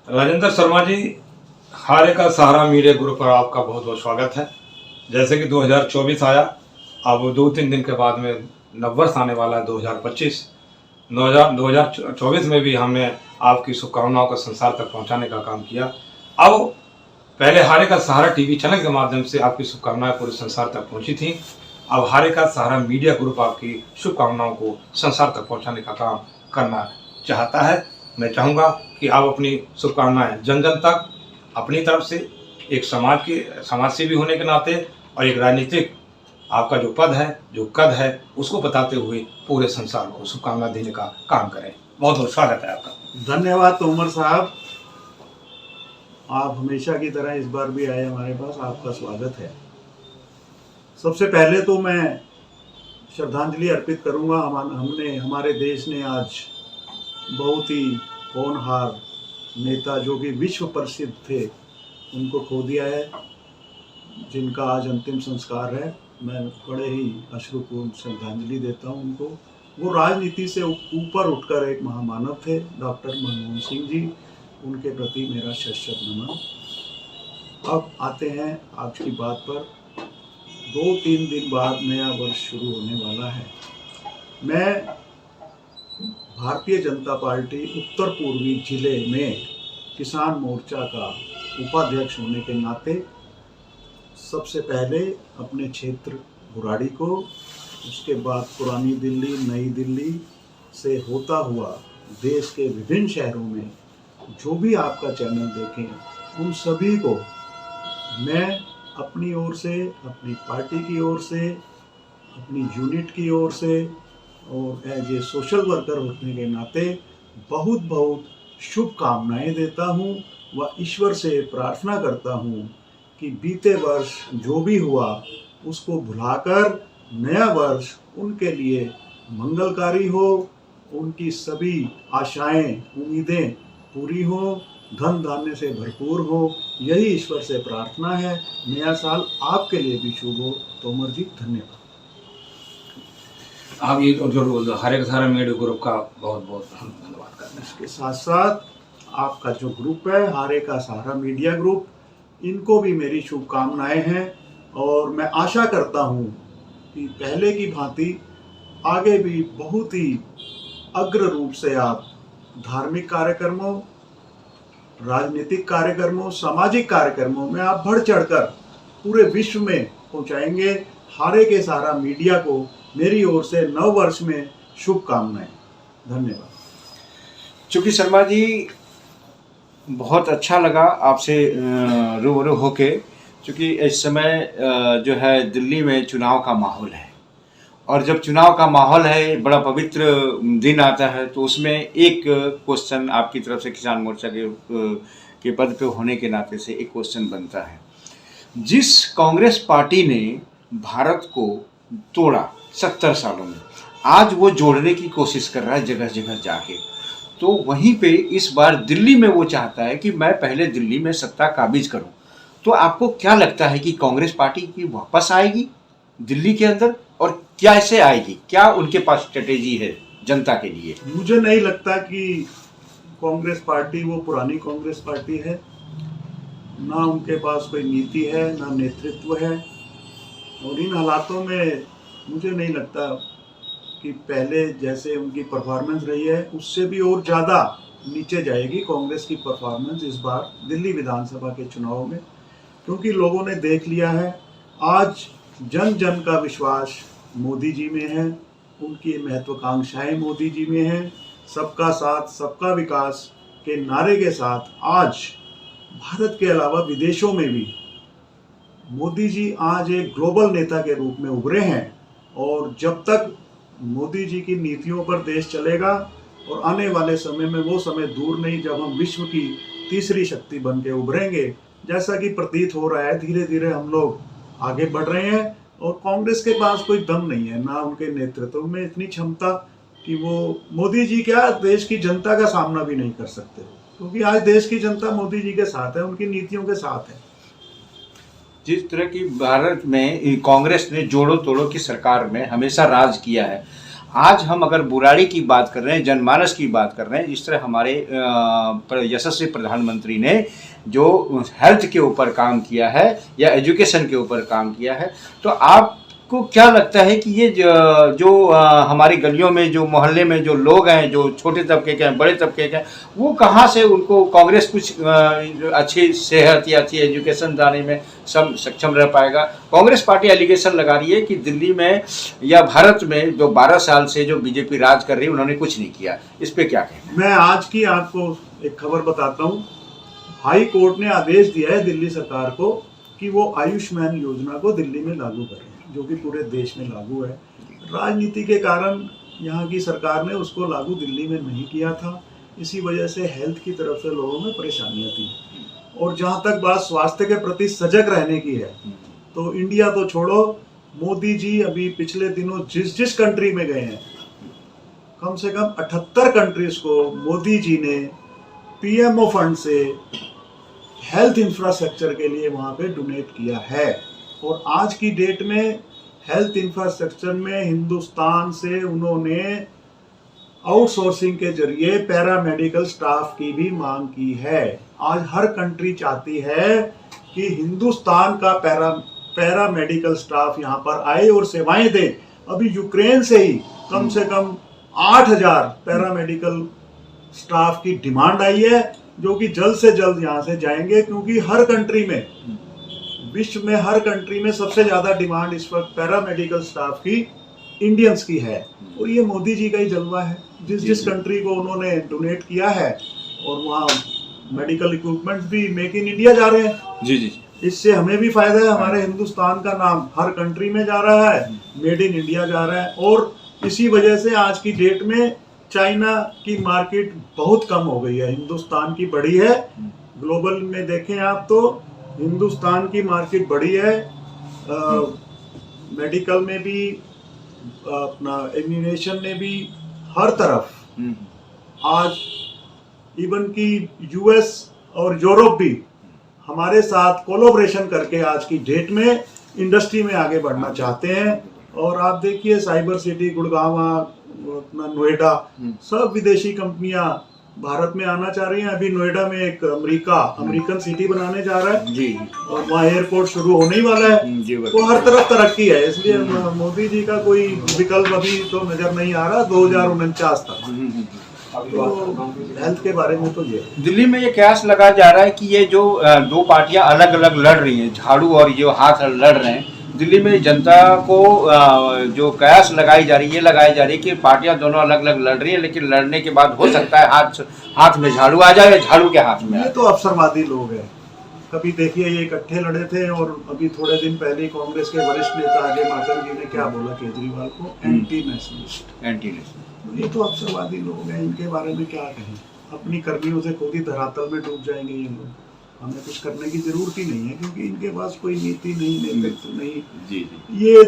राजेंद्र शर्मा जी, हारे का सहारा media group पर आपका बहुत बहुत स्वागत है। जैसे कि 2024 आया, अब 2-3 दिन के बाद में नववर्ष आने वाला है 2025। 2024 में भी हमने आपकी शुभकामनाओं को संसार तक पहुंचाने का काम किया। अब पहले हारे का सहारा टीवी चैनल के माध्यम से आपकी शुभकामनाएं पूरे संसार तक पहुंची थी। अब हारे का सहारा मीडिया ग्रुप आपकी शुभकामनाओं को संसार तक पहुंचाने का काम करना चाहता है। मैं चाहूँगा कि आप अपनी शुभकामनाएं जन जन तक अपनी तरफ से, एक समाज सेवी होने के नाते और एक राजनीतिक आपका जो पद है, जो कद है, उसको बताते हुए पूरे संसार को शुभकामना देने का काम करें। बहुत बहुत स्वागत है आपका। धन्यवाद तोमर साहब, आप हमेशा की तरह इस बार भी आए हमारे पास, आपका स्वागत है। सबसे पहले तो मैं श्रद्धांजलि अर्पित करूंगा। हमारे देश ने आज बहुत ही होनहार नेता जो कि विश्व प्रसिद्ध थे उनको खो दिया है, जिनका आज अंतिम संस्कार है। मैं बड़े ही अश्रुपूर्ण श्रद्धांजलि देता हूं उनको। वो राजनीति से ऊपर उठकर एक महामानव थे, डॉक्टर मनमोहन सिंह जी। उनके प्रति मेरा शत नमन। अब आते हैं आज की बात पर। 2-3 दिन बाद नया वर्ष शुरू होने वाला है। मैं भारतीय जनता पार्टी उत्तर पूर्वी जिले में किसान मोर्चा का उपाध्यक्ष होने के नाते सबसे पहले अपने क्षेत्र बुराड़ी को, उसके बाद पुरानी दिल्ली, नई दिल्ली से होता हुआ देश के विभिन्न शहरों में जो भी आपका चैनल देखें, उन सभी को मैं अपनी ओर से, अपनी पार्टी की ओर से, अपनी यूनिट की ओर से और एज ए सोशल वर्कर होने के नाते बहुत बहुत शुभकामनाएं देता हूं व ईश्वर से प्रार्थना करता हूं कि बीते वर्ष जो भी हुआ उसको भुलाकर नया वर्ष उनके लिए मंगलकारी हो, उनकी सभी आशाएं, उम्मीदें पूरी हो, धन धान्य से भरपूर हो, यही ईश्वर से प्रार्थना है। नया साल आपके लिए भी शुभ हो। तोमर जी, धन्यवाद। आप ये जो हारे का सहारा मीडिया ग्रुप का बहुत बहुत धन्यवाद करते हैं। इसके साथ साथ आपका जो ग्रुप है, हारे का सहारा मीडिया ग्रुप, इनको भी मेरी शुभकामनाएं हैं और मैं आशा करता हूं कि पहले की भांति आगे भी बहुत ही अग्र रूप से आप धार्मिक कार्यक्रमों, राजनीतिक कार्यक्रमों, सामाजिक कार्यक्रमों में आप बढ़ चढ़कर पूरे विश्व में पहुंचाएंगे। हारे के सहारा मीडिया को मेरी ओर से नव वर्ष में शुभकामनाएं। धन्यवाद। चूँकि शर्मा जी, बहुत अच्छा लगा आपसे रूबरू होके, क्योंकि इस समय जो है दिल्ली में चुनाव का माहौल है और जब चुनाव का माहौल है, बड़ा पवित्र दिन आता है, तो उसमें एक क्वेश्चन आपकी तरफ से किसान मोर्चा के पद पे होने के नाते से एक क्वेश्चन बनता है। जिस कांग्रेस पार्टी ने भारत को तोड़ा 70 सालों में, आज वो जोड़ने की कोशिश कर रहा है जगह जगह जाके। तो वहीं पे इस बार दिल्ली में वो चाहता है कि मैं पहले दिल्ली में सत्ता काबिज करूं। तो आपको क्या लगता है कि कांग्रेस पार्टी की वापस आएगी दिल्ली के अंदर, और कैसे आएगी? क्या उनके पास स्ट्रेटेजी है जनता के लिए? मुझे नहीं लगता कि कांग्रेस पार्टी वो पुरानी कांग्रेस पार्टी है। ना उनके पास कोई नीति है, ना नेतृत्व है, और इन हालातों में मुझे नहीं लगता कि पहले जैसे उनकी परफॉर्मेंस रही है उससे भी और ज़्यादा नीचे जाएगी कांग्रेस की परफॉर्मेंस इस बार दिल्ली विधानसभा के चुनाव में। क्योंकि लोगों ने देख लिया है, आज जन जन का विश्वास मोदी जी में है, उनकी महत्वाकांक्षाएं मोदी जी में हैं। सबका साथ, सबका विकास के नारे के साथ आज भारत के अलावा विदेशों में भी मोदी जी आज एक ग्लोबल नेता के रूप में उभरे हैं। और जब तक मोदी जी की नीतियों पर देश चलेगा, और आने वाले समय में वो समय दूर नहीं जब हम विश्व की तीसरी शक्ति बन के उभरेंगे, जैसा कि प्रतीत हो रहा है। धीरे धीरे हम लोग आगे बढ़ रहे हैं और कांग्रेस के पास कोई दम नहीं है, ना उनके नेतृत्व में इतनी क्षमता कि वो मोदी जी क्या देश की जनता का सामना भी नहीं कर सकते, क्योंकि आज देश की जनता मोदी जी के साथ है, उनकी नीतियों के साथ है। जिस तरह की भारत में कांग्रेस ने जोड़ो तोड़ो की सरकार में हमेशा राज किया है, आज हम अगर बुराड़ी की बात कर रहे हैं, जनमानस की बात कर रहे हैं, जिस तरह हमारे यशस्वी प्रधानमंत्री ने जो हेल्थ के ऊपर काम किया है या एजुकेशन के ऊपर काम किया है, तो आपको क्या लगता है कि ये जो हमारी गलियों में, जो मोहल्ले में जो लोग हैं, जो छोटे तबके के हैं, बड़े तबके के हैं, वो कहाँ से उनको कांग्रेस कुछ अच्छी सेहत या अच्छी एजुकेशन देने में सक्षम रह पाएगा? कांग्रेस पार्टी एलिगेशन लगा रही है कि दिल्ली में या भारत में जो 12 साल से जो बीजेपी राज कर रही है, उन्होंने कुछ नहीं किया। इस पे क्या कहना? मैं आज की आपको एक खबर बताता हूँ। हाई कोर्ट ने आदेश दिया है दिल्ली सरकार को कि वो आयुष्मान योजना को दिल्ली में लागू करें, जो कि पूरे देश में लागू है। राजनीति के कारण यहाँ की सरकार ने उसको लागू दिल्ली में नहीं किया था, इसी वजह से हेल्थ की तरफ से लोगों में परेशानियां थी। और जहाँ तक बात स्वास्थ्य के प्रति सजग रहने की है, तो इंडिया तो छोड़ो, मोदी जी अभी पिछले दिनों जिस कंट्री में गए हैं, कम से कम 78 कंट्रीज को मोदी जी ने पीएमओ फंड से हेल्थ इंफ्रास्ट्रक्चर के लिए वहाँ पे डोनेट किया है। और आज की डेट में हेल्थ इंफ्रास्ट्रक्चर में हिंदुस्तान से उन्होंने आउटसोर्सिंग के जरिए पैरामेडिकल स्टाफ की भी मांग की है। आज हर कंट्री चाहती है कि हिंदुस्तान का पैरामेडिकल स्टाफ यहाँ पर आए और सेवाएं दे। अभी यूक्रेन से ही कम से कम 8000 पैरामेडिकल स्टाफ की डिमांड आई है, जो कि जल्द से जल्द यहाँ से जाएंगे, क्योंकि हर कंट्री में, विश्व में हर कंट्री में सबसे ज्यादा डिमांड इस वक्त पैरामेडिकल स्टाफ की इंडियंस की है। और ये मोदी जी का ही जलवा है। जिस कंट्री को उन्होंने डोनेट किया है, और वहाँ मेडिकल इक्विपमेंट्स भी मेक इन इंडिया जा रहे हैं। जी जी, इससे हमें भी फायदा है, हमारे हिंदुस्तान का नाम हर कंट्री में जा रहा है, मेड इन इंडिया जा रहा है। और इसी वजह से आज की डेट में चाइना की मार्केट बहुत कम हो गई है, हिंदुस्तान की बढ़ी है। ग्लोबल में देखें आप तो हिंदुस्तान की मार्केट बढ़ी है, मेडिकल में भी, अपना एम्यूनेशन में भी, हर तरफ। आज इवन की यूएस और यूरोप भी हमारे साथ कोलैबोरेशन करके आज की डेट में इंडस्ट्री में आगे बढ़ना चाहते हैं। और आप देखिए साइबर सिटी, गुड़गांव, अपना नोएडा, सब विदेशी कंपनियां भारत में आना चाह रही हैं। अभी नोएडा में एक अमेरिकन सिटी बनाने जा रहा है जी, और वहाँ एयरपोर्ट शुरू होने ही वाला है। जी, तो हर तरफ तरक्की है, इसलिए मोदी जी का कोई विकल्प अभी तो नजर नहीं आ रहा 2049 तक। तो हेल्थ के बारे में तो ये दिल्ली में ये कयास लगाया जा रहा है कि ये जो दो पार्टियां अलग अलग लड़ रही हैं, झाड़ू और जो हाथ लड़ रहे हैं, दिल्ली में जनता को जो कयास लगाई जा रही है कि पार्टियां दोनों अलग अलग लड़ रही है, लेकिन लड़ने के बाद हो सकता है हाथ में झाड़ू आ जाए या झाड़ू के हाथ में। ये तो अवसरवादी लोग हैं। कभी देखिए ये इकट्ठे लड़े थे, और अभी थोड़े दिन पहले कांग्रेस के वरिष्ठ नेता अजय माकन जी ने क्या बोला केजरीवाल को, एंटी नेशनलिस्ट। ये तो अवसरवादी लोग हैं, इनके बारे में क्या कहें। अपनी कर्मियों से खुद ही धरातल में डूब जाएंगे ये लोग। हमें कुछ करने की जरूरत ही नहीं है, क्योंकि इनके पास कोई नीति नहीं, नेतृत्व नहीं। जी। ये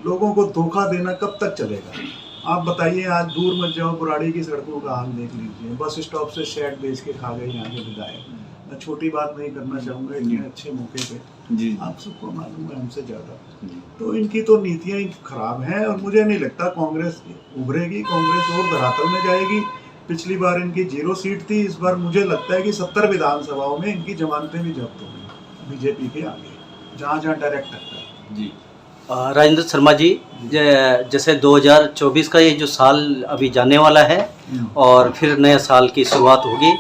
लोगों को धोखा देना कब तक चलेगा? आप बताइए, आज दूर मत जाओ, बुराड़ी की सड़कों का हाल देख लीजिए। बस स्टॉप से शेड बेच के खा गए यहाँ के विधायक। मैं छोटी बात नहीं करना चाहूँगा, इतने अच्छे मौके पे जी, आप सबको मालूम है हमसे ज़्यादा। तो इनकी तो नीतियाँ खराब हैं, और मुझे नहीं लगता कांग्रेस उभरेगी। कांग्रेस और धरातल में जाएगी। पिछली बार इनकी 0 सीट थी, इस बार मुझे लगता है कि 70 विधानसभाओं में इनकी जमानतें भी जब्त हो गई बीजेपी के आगे, जहाँ डायरेक्ट टक्कर। जी, राजेंद्र शर्मा जी, जैसे 2024 का ये जो साल अभी जाने वाला है और फिर नया साल की शुरुआत होगी,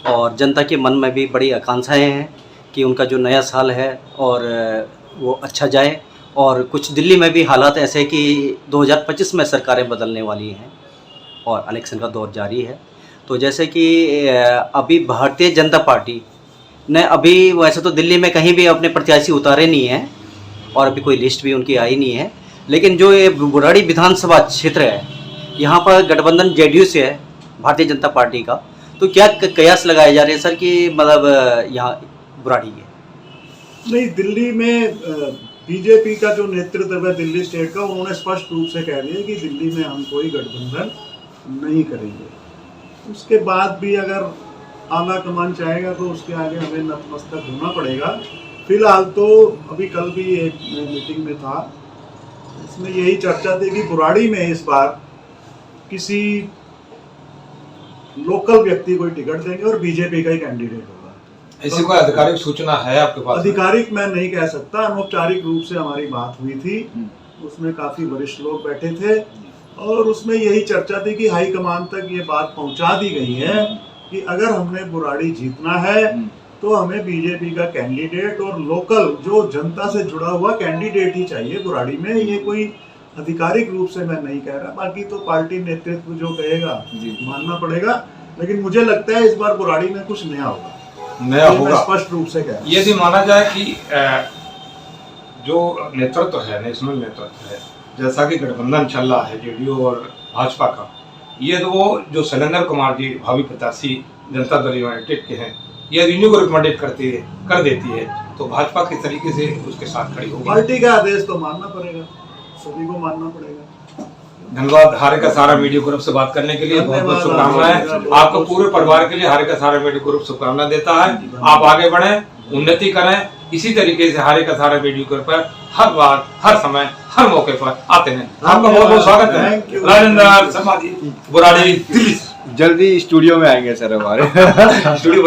और जनता के मन में भी बड़ी आकांक्षाएं हैं कि उनका जो नया साल है और वो अच्छा जाए। और कुछ दिल्ली में भी हालात ऐसे कि 2025 में सरकारें बदलने वाली हैं और इलेक्शन का दौर जारी है। तो जैसे कि अभी भारतीय जनता पार्टी ने अभी वैसे तो दिल्ली में कहीं भी अपने प्रत्याशी उतारे नहीं हैं, और अभी कोई लिस्ट भी उनकी आई नहीं है। लेकिन जो ये बुराड़ी विधानसभा क्षेत्र है, यहाँ पर गठबंधन जेडीयू से है, भारतीय जनता पार्टी का। तो क्या कयास लगाए जा रहे हैं सर कि मतलब यहाँ बुराड़ी है? नहीं, दिल्ली में बीजेपी का जो नेतृत्व है दिल्ली स्टेट का, उन्होंने स्पष्ट रूप से कह दिया कि दिल्ली में हम कोई गठबंधन नहीं करेंगे। उसके बाद भी अगर आला कमान चाहेगा तो उसके आगे हमें नतमस्तक होना पड़ेगा। फिलहाल तो अभी कल भी एक मीटिंग में था, इसमें यही चर्चा थी कि बुराड़ी में इस बार किसी लोकल व्यक्ति को ही टिकट देंगे और बीजेपी का ही कैंडिडेट होगा। ऐसी कोई आधिकारिक सूचना है आपके पास? आधिकारिक मैं नहीं कह सकता, अनौपचारिक रूप से हमारी बात हुई थी, उसमें काफी वरिष्ठ लोग बैठे थे और उसमें यही चर्चा थी कि हाईकमान तक ये बात पहुंचा दी गई है कि अगर हमने बुराड़ी जीतना है तो हमें बीजेपी का कैंडिडेट और लोकल जो जनता से जुड़ा हुआ कैंडिडेट ही चाहिए बुराड़ी में। ये कोई आधिकारिक रूप से मैं नहीं कह रहा, बाकी तो पार्टी नेतृत्व जो कहेगा मानना पड़ेगा, लेकिन मुझे लगता है इस बार बुराड़ी में कुछ नया होगा। नया होगा, स्पष्ट रूप से कह रहा हूं। यदि माना जाए कि जो नेतृत्व है, नेशनल नेतृत्व है, जैसा कि गठबंधन चल रहा है जेडीयू और भाजपा का, ये तो वो जो शैलेंद्र कुमार जी भावी प्रत्याशी जनता दल यूनाइटेड के हैं, ये रिन्यू को रिकमेंडेड कर देती है तो भाजपा किस तरीके से उसके साथ खड़ी होगी? पार्टी का आदेश तो मानना पड़ेगा, सभी को मानना पड़ेगा। धन्यवाद हारे का सहारा मीडिया ग्रुप से बात करने के लिए, बहुत बहुत शुभकामनाएं। आपको पूरे परिवार के लिए हारे का सहारा मीडिया ग्रुप शुभकामनाएं देता है। आप आगे बढ़ें, उन्नति करें, इसी तरीके से हारे का सहारा मीडिया ग्रुप पर हर बार, हर समय, हर मौके पर आते हैं। आपका बहुत बहुत स्वागत है। राजेंद्र शर्मा जी, बुराड़ी, दिल्ली। जल्दी स्टूडियो में आएंगे सर हमारे। स्टूडियो